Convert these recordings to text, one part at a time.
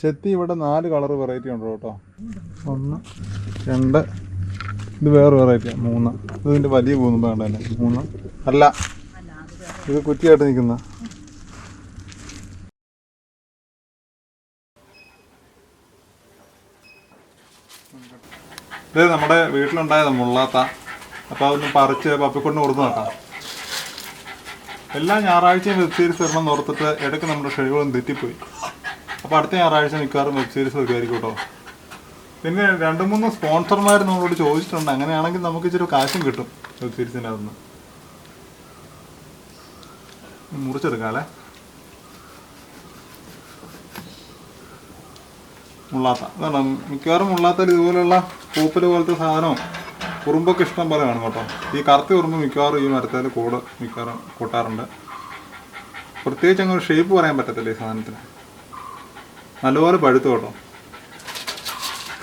ചെത്തി ഇവിടെ 4 colour variety ഉണ്ട് കേട്ടോ. 1 2 ഇത് വേറെ വെറൈറ്റിയാണ്. 3 ഇതിൻ്റെ വലിയ കൂമ്പ് കണ്ടല്ലേ. 3 അല്ല, ഇത് കുറ്റിയായിട്ട് നിൽക്കുന്ന. ഇത് നമ്മുടെ വീട്ടിലുണ്ടായതാണ് മുള്ളാത്ത. അപ്പോൾ അതൊന്ന് പറിച്ച് പപ്പിക്കൊണ്ട് കൊടുത്ത് നോക്കാം. എല്ലാ ഞായറാഴ്ചയും വെബ് സീരീസ് വരണം എന്ന് ഓർത്തിട്ട് ഇടയ്ക്ക് നമ്മുടെ ഷെഡ്യൂളും തെറ്റിപ്പോയി. അപ്പോൾ അടുത്ത ഞായറാഴ്ച മിക്കവാറും വെബ് സീരീസ് വരുമായിരിക്കും കേട്ടോ. പിന്നെ 2-3 സ്പോൺസർമാർ നമ്മളോട് ചോദിച്ചിട്ടുണ്ട്. അങ്ങനെയാണെങ്കിൽ നമുക്ക് ഇച്ചിരി കാശും കിട്ടും വെബ് സീരീസിൻ്റെ അതൊന്ന് മുറിച്ചെടുക്കാമല്ലേ. മുള്ളാത്ത അതാണ് മിക്കവാറും മുള്ളാത്തൽ ഇതുപോലെയുള്ള പൂപ്പൽ പോലത്തെ സാധനവും കുറുമ്പൊക്കെ ഇഷ്ടം പോലെ കാണും കേട്ടോ. ഈ കറുത്ത കുറുമ്പ് മിക്കവാറും ഈ മരത്തേൽ കൂട് മിക്കവാറും കൂട്ടാറുണ്ട്. പ്രത്യേകിച്ച് അങ്ങനെ ഷേപ്പ് പറയാൻ പറ്റത്തില്ല ഈ സാധനത്തിന്. നല്ലപോലെ പഴുത്തു കേട്ടോ.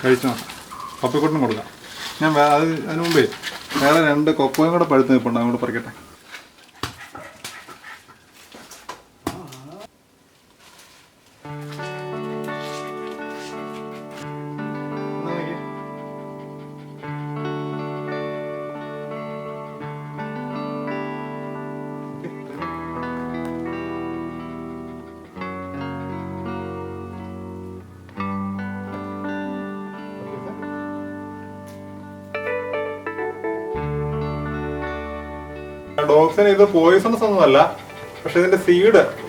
കഴിച്ചു നോക്കാം. പപ്പിക്കുട്ടിനും കൊടുക്കാം. ഞാൻ അതിന് മുമ്പേ വേറെ 2 കൊക്കോയും കൂടെ പഴുത്ത് നിൽപ്പുണ്ട്. അങ്ങോട്ട് പറിക്കട്ടെ. ഡോഗ്സിന് ഇത് പോയിസണസ് ഒന്നുമല്ല. പക്ഷെ ഇതിന്റെ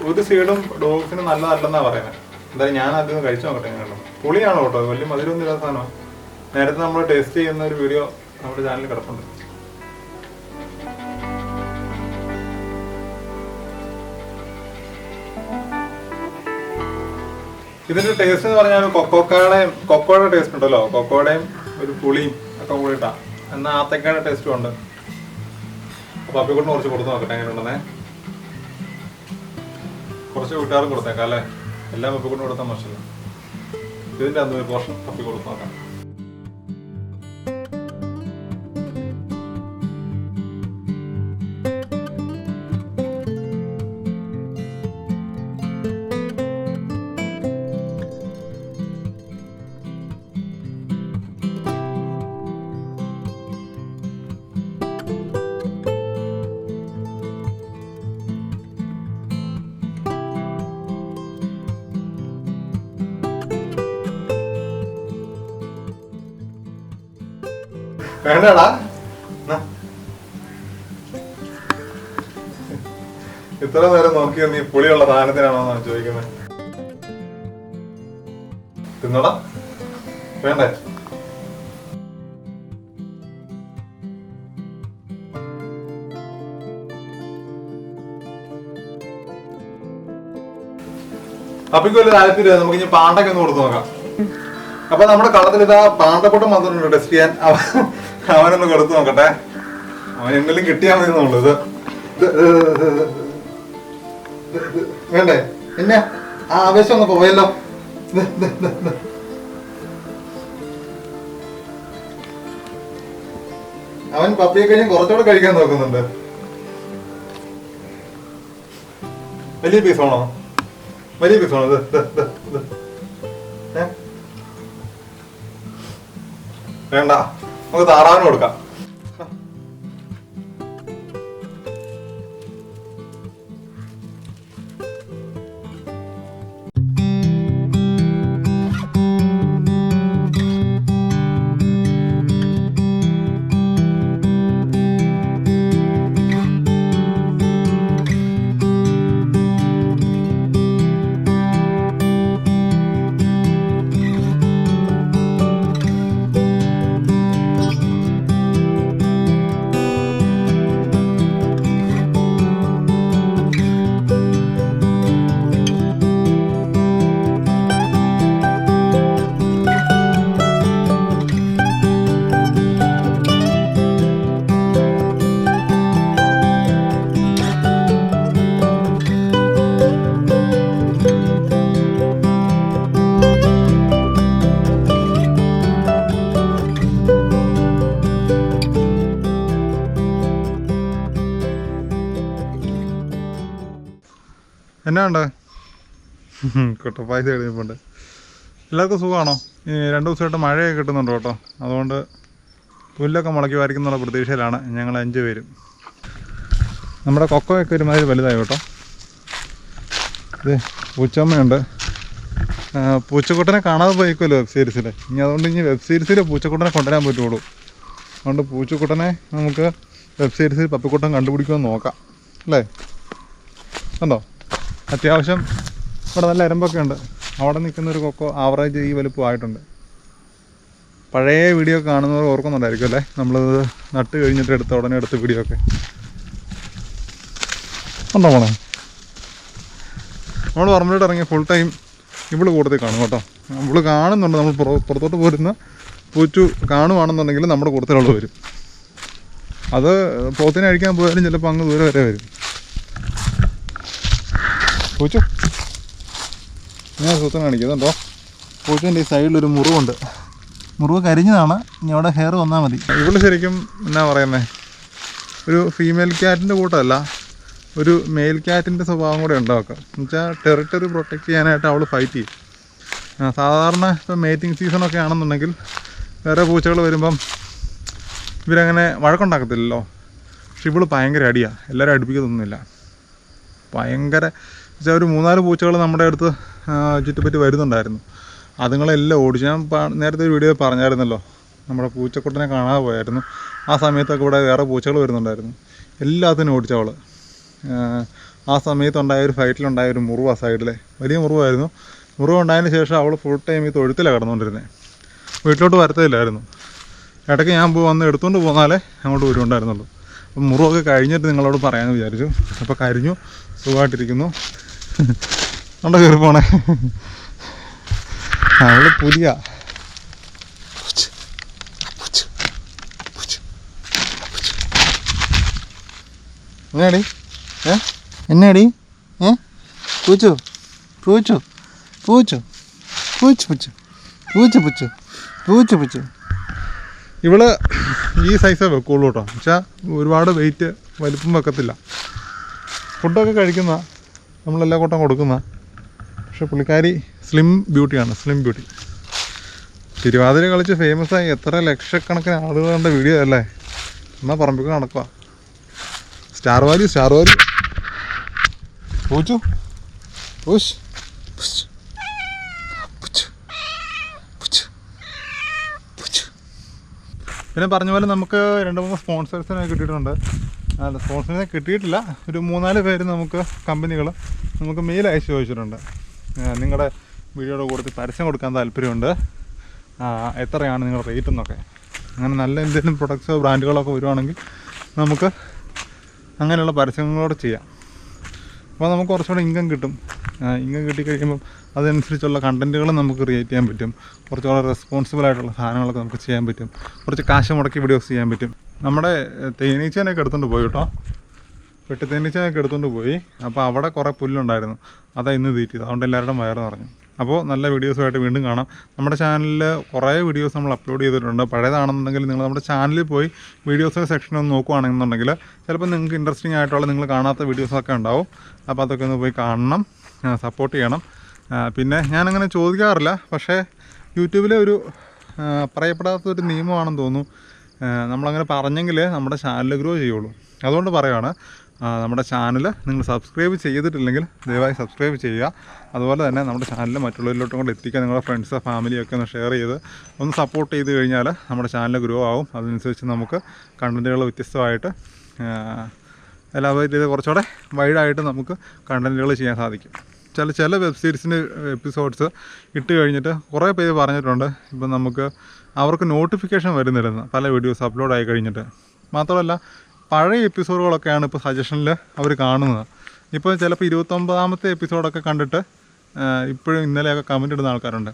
ഒരു സീഡും ഡോഗ്സിന് നല്ലതല്ലെന്നാ പറയുന്നത്. എന്തായാലും ഞാൻ അതിന് കഴിച്ചു നോക്കട്ടെ. എങ്ങനെയുണ്ടോ? പുളിയാണോ കേട്ടോ, വലിയ മധുരമൊന്നും ഇല്ലാത്ത സാധനമാണ്. നേരത്തെ നമ്മൾ ടേസ്റ്റ് ചെയ്യുന്ന ഒരു വീഡിയോ നമ്മുടെ ചാനലിൽ കിടപ്പുണ്ട്. ഇതിന്റെ ടേസ്റ്റ് എന്ന് പറഞ്ഞാൽ കൊക്കോയുടെ ടേസ്റ്റ് ഉണ്ടല്ലോ. കൊക്കോയുടെയും ഒരു പുളിയും ഒക്കെ കൂടിയിട്ടാ. എന്നാൽ ആത്തക്കയുടെ ടേസ്റ്റും ഉണ്ട്. അപ്പോൾ പപ്പിക്കുട്ടിന് കുറച്ച് കൊടുത്ത് നോക്കട്ടെ എങ്ങനെയുണ്ടെന്നേ. കുറച്ച് വീട്ടുകാർക്ക് കൊടുത്തേക്കാം അല്ലേ. എല്ലാം പപ്പിക്കുട്ടിന് കൊടുത്താൽ മോശമല്ല. ഇതിൻ്റെ അന്ന് ഒരു പോർഷൻ പപ്പി കൊടുത്ത് നോക്കാം. വേണ്ടടാ, ഇത്ര നേരം നോക്കിയോ നീ പുളിയുള്ള സാധനത്തിനാണോ ചോദിക്കുന്നത്? തിന്നോടാ, വേണ്ടേ? അപ്പിക്ക് വലിയ താല്പര്യം. നമുക്ക് ഇനി പാണ്ടൊക്കെ ഒന്ന് കൊടുത്തു നോക്കാം. അപ്പൊ നമ്മുടെ കളത്തിൽ ഇതാ പാണ്ടക്കൂട്ടം വന്നിട്ടുണ്ട് ടെസ്റ്റ് ചെയ്യാൻ. അവനൊന്ന് കൊടുത്തു നോക്കട്ടെ. അവൻ എന്തെങ്കിലും കിട്ടിയാൽ മതി എന്നുള്ളത്. വേണ്ടേ? പിന്നെ ആ ആവേശം ഒന്ന് പോയല്ലോ. അവൻ പപ്പിയെ കഴിഞ്ഞ് കുറച്ചുകൂടെ കഴിക്കാൻ നോക്കുന്നുണ്ട്. വലിയ പീസാണോ? വലിയ പീസാണോ ഇത്? വേണ്ട, നമുക്ക് താറാവിന് കൊടുക്കാം. എന്നാ ഉണ്ട്? കൊട്ടപ്പായസം എഴുതിയപ്പോണ്ട്. എല്ലാവർക്കും സുഖമാണോ? ഈ 2 ദിവസമായിട്ട് മഴയൊക്കെ കിട്ടുന്നുണ്ട് കേട്ടോ. അതുകൊണ്ട് പുല്ലൊക്കെ മുളക്കി വാരിക്കുന്നുള്ള പ്രതീക്ഷയിലാണ് ഞങ്ങൾ 5 പേരും. നമ്മുടെ കൊക്കോയൊക്കെ ഒരുമാതിരി വലുതായി കേട്ടോ. ഇത് പൂച്ചമ്മയുണ്ട്. പൂച്ചക്കുട്ടനെ കാണാതെ പോയിക്കുമല്ലോ വെബ് സീരീസിൽ. അതുകൊണ്ട് ഇനി വെബ് സീരീസിൽ പൂച്ചക്കുട്ടനെ കൊണ്ടുവരാൻ പറ്റുള്ളൂ. അതുകൊണ്ട് പൂച്ചക്കുട്ടനെ നമുക്ക് വെബ് സീരീസിൽ പപ്പിക്കുട്ടൻ കണ്ടുപിടിക്കുമെന്ന് നോക്കാം അല്ലേ? കണ്ടോ, അത്യാവശ്യം ഇവിടെ നല്ല എരമ്പൊക്കെ ഉണ്ട്. അവിടെ നിൽക്കുന്നൊരു കൊക്കോ ആവറേജ് ഈ വലുപ്പമായിട്ടുണ്ട്. പഴയ വീഡിയോ കാണുന്നവർ ഓർക്കുന്നുണ്ടായിരിക്കും അല്ലേ, നമ്മളിത് നട്ട് കഴിഞ്ഞിട്ട് ഉടനെ എടുത്ത വീഡിയോ ഒക്കെ ഉണ്ടോ മോളെ? നമ്മൾ പറമ്പിലോട്ട് ഇറങ്ങിയ ഫുൾ ടൈം ഇവള് കൂടുതൽ കാണും കേട്ടോ. ഇവള് കാണുന്നുണ്ട്. നമ്മൾ പുറത്തോട്ട് പോരുന്ന പൂച്ചു കാണുവാണെന്നുണ്ടെങ്കിൽ നമ്മുടെ കൂട്ടത്തിലുള്ള വരും. അത് പോത്തിനെ അഴിക്കാൻ പോയാലും ചിലപ്പോൾ അങ്ങ് ദൂരെ വരെ വരും. പൂച്ചു ഞാൻ സൂത്രം കാണിക്കുന്നുണ്ടോ? പൂച്ചുവിൻ്റെ ഈ സൈഡിലൊരു മുറിവുണ്ട്. മുറിവ് കരിഞ്ഞതാണ്. ഇനി അവിടെ ഹെയർ വന്നാൽ മതി. ഇവള് ശരിക്കും എന്നാ പറയുന്നത്, ഒരു ഫീമെയിൽ ക്യാറ്റിൻ്റെ കൂട്ടമല്ല, ഒരു മെയിൽ ക്യാറ്റിൻ്റെ സ്വഭാവം കൂടെ ഉണ്ടാക്കുക. എന്നുവെച്ചാൽ ടെറിട്ടറി പ്രൊട്ടക്റ്റ് ചെയ്യാനായിട്ട് അവൾ ഫൈറ്റ് ചെയ്യും. സാധാരണ ഇപ്പം മേറ്റിംഗ് സീസണൊക്കെ ആണെന്നുണ്ടെങ്കിൽ വേറെ പൂച്ചകൾ വരുമ്പം ഇവരങ്ങനെ വഴക്കുണ്ടാക്കത്തില്ലല്ലോ. പക്ഷെ ഇവള് ഭയങ്കര അടിയാണ്. എല്ലാവരും അടുപ്പിക്കത്തൊന്നുമില്ല. ഭയങ്കര വെച്ചാൽ ഒരു 3-4 പൂച്ചകൾ നമ്മുടെ അടുത്ത് ചുറ്റിപ്പറ്റി വരുന്നുണ്ടായിരുന്നു. അതുങ്ങളെല്ലാം ഓടിച്ചു. ഞാൻ നേരത്തെ ഒരു വീഡിയോ പറഞ്ഞായിരുന്നല്ലോ, നമ്മുടെ പൂച്ചക്കുട്ടനെ കാണാതെ പോയായിരുന്നു. ആ സമയത്തൊക്കെ ഇവിടെ വേറെ പൂച്ചകൾ വരുന്നുണ്ടായിരുന്നു. എല്ലാത്തിനും ഓടിച്ചവൾ. ആ സമയത്തുണ്ടായ ഒരു ഫൈറ്റിലുണ്ടായ ഒരു മുറിവ്, ആ സൈഡിലെ വലിയ മുറിവായിരുന്നു. മുറിവുണ്ടായതിന് ശേഷം അവൾ ഫുൾ ടൈം ഈ തൊഴുത്തിലാണ് കിടന്നുകൊണ്ടിരുന്നത്. വീട്ടിലോട്ട് വരത്തില്ലായിരുന്നു. ഇടയ്ക്ക് ഞാൻ വന്ന് എടുത്തുകൊണ്ട് പോന്നാലേ അങ്ങോട്ട് വരുന്നുണ്ടായിരുന്നുള്ളൂ. അപ്പം മുറിവൊക്കെ കഴിഞ്ഞിട്ട് നിങ്ങളോട് പറയാമെന്ന് വിചാരിച്ചു. അപ്പോൾ കരിഞ്ഞു, സുഖമായിട്ടിരിക്കുന്നു. അവിടെ കയറി പോണേ. അവള് പുലിയ. എന്നാടി എന്നാടി പൂച്ചു പൂച്ചു പൂച്ചു പൂച്ചു പൂച്ചു പൂച്ചു പൂച്ചു പൂച്ചു പൂച്ചു. ഇവള് ഈ സൈസേ വെക്കുള്ളൂ കേട്ടോ. എന്നുവെച്ചാൽ ഒരുപാട് വെയിറ്റ് വലിപ്പം വെക്കത്തില്ല. ഫുഡൊക്കെ കഴിക്കുന്ന നമ്മളെല്ലാ കൂട്ടം കൊടുക്കുന്ന. പക്ഷെ പുള്ളിക്കാരി സ്ലിം ബ്യൂട്ടിയാണ്, സ്ലിം ബ്യൂട്ടി. തിരുവാതിര കളിച്ച് ഫേമസായി എത്ര ലക്ഷക്കണക്കിന് ആളുകളുടെ വീഡിയോ അല്ലേ. എന്നാൽ പറമ്പിക്ക് നടക്കുക. സ്റ്റാർ വാല്യൂ പൂച്ചു പൂച്ച്. പിന്നെ പറഞ്ഞ പോലെ നമുക്ക് 2-3 സ്പോൺസേഴ്സിനെ കിട്ടിയിട്ടുണ്ട്. അല്ല, സ്പോൺസേഴ്സിനെ കിട്ടിയിട്ടില്ല. ഒരു 3-4 പേര് നമുക്ക് കമ്പനികൾ നമുക്ക് മെയിൽ അയച്ചു ചോദിച്ചിട്ടുണ്ട്. നിങ്ങളുടെ വീഡിയോയുടെ കൂടുതൽ പരസ്യം കൊടുക്കാൻ താല്പര്യമുണ്ട്, എത്രയാണ് നിങ്ങളുടെ റേറ്റ് എന്നൊക്കെ. അങ്ങനെ നല്ല എന്തെങ്കിലും പ്രൊഡക്ട്സോ ബ്രാൻഡുകളൊക്കെ വരുവാണെങ്കിൽ നമുക്ക് അങ്ങനെയുള്ള പരസ്യങ്ങളോടെ ചെയ്യാം. അപ്പോൾ നമുക്ക് കുറച്ചുകൂടെ ഇൻകം കിട്ടും. ഇൻകം കിട്ടിക്കഴിയുമ്പം അതനുസരിച്ചുള്ള കണ്ടൻറ്റുകൾ നമുക്ക് ക്രിയേറ്റ് ചെയ്യാൻ പറ്റും. കുറച്ചുകൂടെ റെസ്പോൺസിബിളായിട്ടുള്ള സാധനങ്ങളൊക്കെ നമുക്ക് ചെയ്യാൻ പറ്റും. കുറച്ച് കാശ് മുടക്കി വീഡിയോസ് ചെയ്യാൻ പറ്റും. നമ്മുടെ തേനീച്ചേനെയൊക്കെ എടുത്തുകൊണ്ട് പോയി കേട്ടോ. വെട്ടി തേനീച്ചയൊക്കെ എടുത്തുകൊണ്ട് പോയി. അപ്പോൾ അവിടെ കുറേ പുല്ലുണ്ടായിരുന്നു. അതാ ഇന്ന് തീറ്റിയത്. അതുകൊണ്ട് എല്ലാവരുടെയും വയറ് നിറഞ്ഞു. അപ്പോൾ നല്ല വീഡിയോസുമായിട്ട് വീണ്ടും കാണാം. നമ്മുടെ ചാനലിൽ കുറേ വീഡിയോസ് നമ്മൾ അപ്ലോഡ് ചെയ്തിട്ടുണ്ട്. പഴയതാണെന്നുണ്ടെങ്കിൽ നിങ്ങൾ നമ്മുടെ ചാനലിൽ പോയി വീഡിയോസ് സെക്ഷൻ ഒന്ന് നോക്കുകയാണെന്നുണ്ടെങ്കിൽ ചിലപ്പോൾ നിങ്ങൾക്ക് ഇൻട്രസ്റ്റിംഗ് ആയിട്ടുള്ള നിങ്ങൾ കാണാത്ത വീഡിയോസൊക്കെ ഉണ്ടാവും. അപ്പോൾ അതൊക്കെ ഒന്ന് പോയി കാണണം, സപ്പോർട്ട് ചെയ്യണം. പിന്നെ ഞാനങ്ങനെ ചോദിക്കാറില്ല, പക്ഷേ യൂട്യൂബിലെ ഒരു പറയപ്പെടാത്തൊരു നിയമമാണെന്ന് തോന്നുന്നു. നമ്മളങ്ങനെ പറഞ്ഞെങ്കിൽ നമ്മുടെ ചാനൽ ഗ്രോ ചെയ്യുള്ളൂ. അതുകൊണ്ട് പറയുകയാണ്, നമ്മുടെ ചാനൽ നിങ്ങൾ സബ്സ്ക്രൈബ് ചെയ്തിട്ടില്ലെങ്കിൽ ദയവായി സബ്സ്ക്രൈബ് ചെയ്യുക. അതുപോലെ തന്നെ നമ്മുടെ ചാനൽ മറ്റുള്ളവരിലോട്ടും കൂടെ എത്തിക്കുക. നിങ്ങളുടെ ഫ്രണ്ട്സ് ഫാമിലിയൊക്കെ ഒന്ന് ഷെയർ ചെയ്ത് ഒന്ന് സപ്പോർട്ട് ചെയ്ത് കഴിഞ്ഞാൽ നമ്മുടെ ചാനൽ ഗ്രോ ആവും. അതനുസരിച്ച് നമുക്ക് കണ്ടൻറ്റുകൾ വ്യത്യസ്തമായിട്ട് എല്ലാവരും കുറച്ചുകൂടെ വൈഡായിട്ട് നമുക്ക് കണ്ടൻറ്റുകൾ ചെയ്യാൻ സാധിക്കും. ചില വെബ് സീരീസിൻ്റെ എപ്പിസോഡ്സ് ഇട്ട് കഴിഞ്ഞിട്ട് കുറേ പേര് പറഞ്ഞിട്ടുണ്ട്, ഇപ്പം നമുക്ക് അവർക്ക് നോട്ടിഫിക്കേഷൻ വരുന്നില്ലെന്ന് പല വീഡിയോസ് അപ്ലോഡ് ആയി കഴിഞ്ഞിട്ട്. മാത്രമല്ല പഴയ എപ്പിസോഡുകളൊക്കെയാണ് ഇപ്പോൾ സജഷനിൽ അവർ കാണുന്നത്. ഇപ്പോൾ ചിലപ്പോൾ 29ാമത്തെ എപ്പിസോഡൊക്കെ കണ്ടിട്ട് ഇപ്പോഴും ഇന്നലെയൊക്കെ കമൻ്റ് ഇടുന്ന ആൾക്കാരുണ്ട്.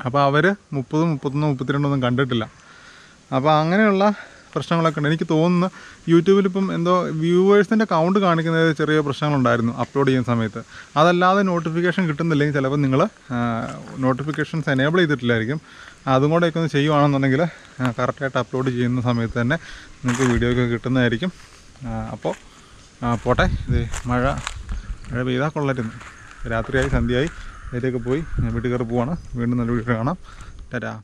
അപ്പോൾ അവർ 30, 31, 32 കണ്ടിട്ടില്ല. അപ്പോൾ അങ്ങനെയുള്ള പ്രശ്നങ്ങളൊക്കെ ഉണ്ട്. എനിക്ക് തോന്നുന്നു യൂട്യൂബിലിപ്പം എന്തോ വ്യൂവേഴ്സിൻ്റെ കൗണ്ട് കാണിക്കുന്നത് ചെറിയ പ്രശ്നങ്ങളുണ്ടായിരുന്നു അപ്ലോഡ് ചെയ്യുന്ന സമയത്ത്. അതല്ലാതെ നോട്ടിഫിക്കേഷൻ കിട്ടുന്നില്ലെങ്കിൽ ചിലപ്പോൾ നിങ്ങൾ നോട്ടിഫിക്കേഷൻസ് എനേബിൾ ചെയ്തിട്ടില്ലായിരിക്കും. അതും കൂടെയൊക്കെ ഒന്ന് ചെയ്യുവാണെന്നുണ്ടെങ്കിൽ കറക്റ്റായിട്ട് അപ്ലോഡ് ചെയ്യുന്ന സമയത്ത് തന്നെ നിങ്ങൾക്ക് വീഡിയോ ഒക്കെ കിട്ടുന്നതായിരിക്കും. അപ്പോൾ പോട്ടെ. ഇത് മഴ പെയ്താൽ കൊള്ളരുന്നു. രാത്രിയായി, സന്ധ്യയായി. അതിലേക്ക് പോയി വീട്ടിൽ കയറി പോവാണ്. വീണ്ടും നല്ല വീഡിയോ കാണാം. ടാറ്റാ.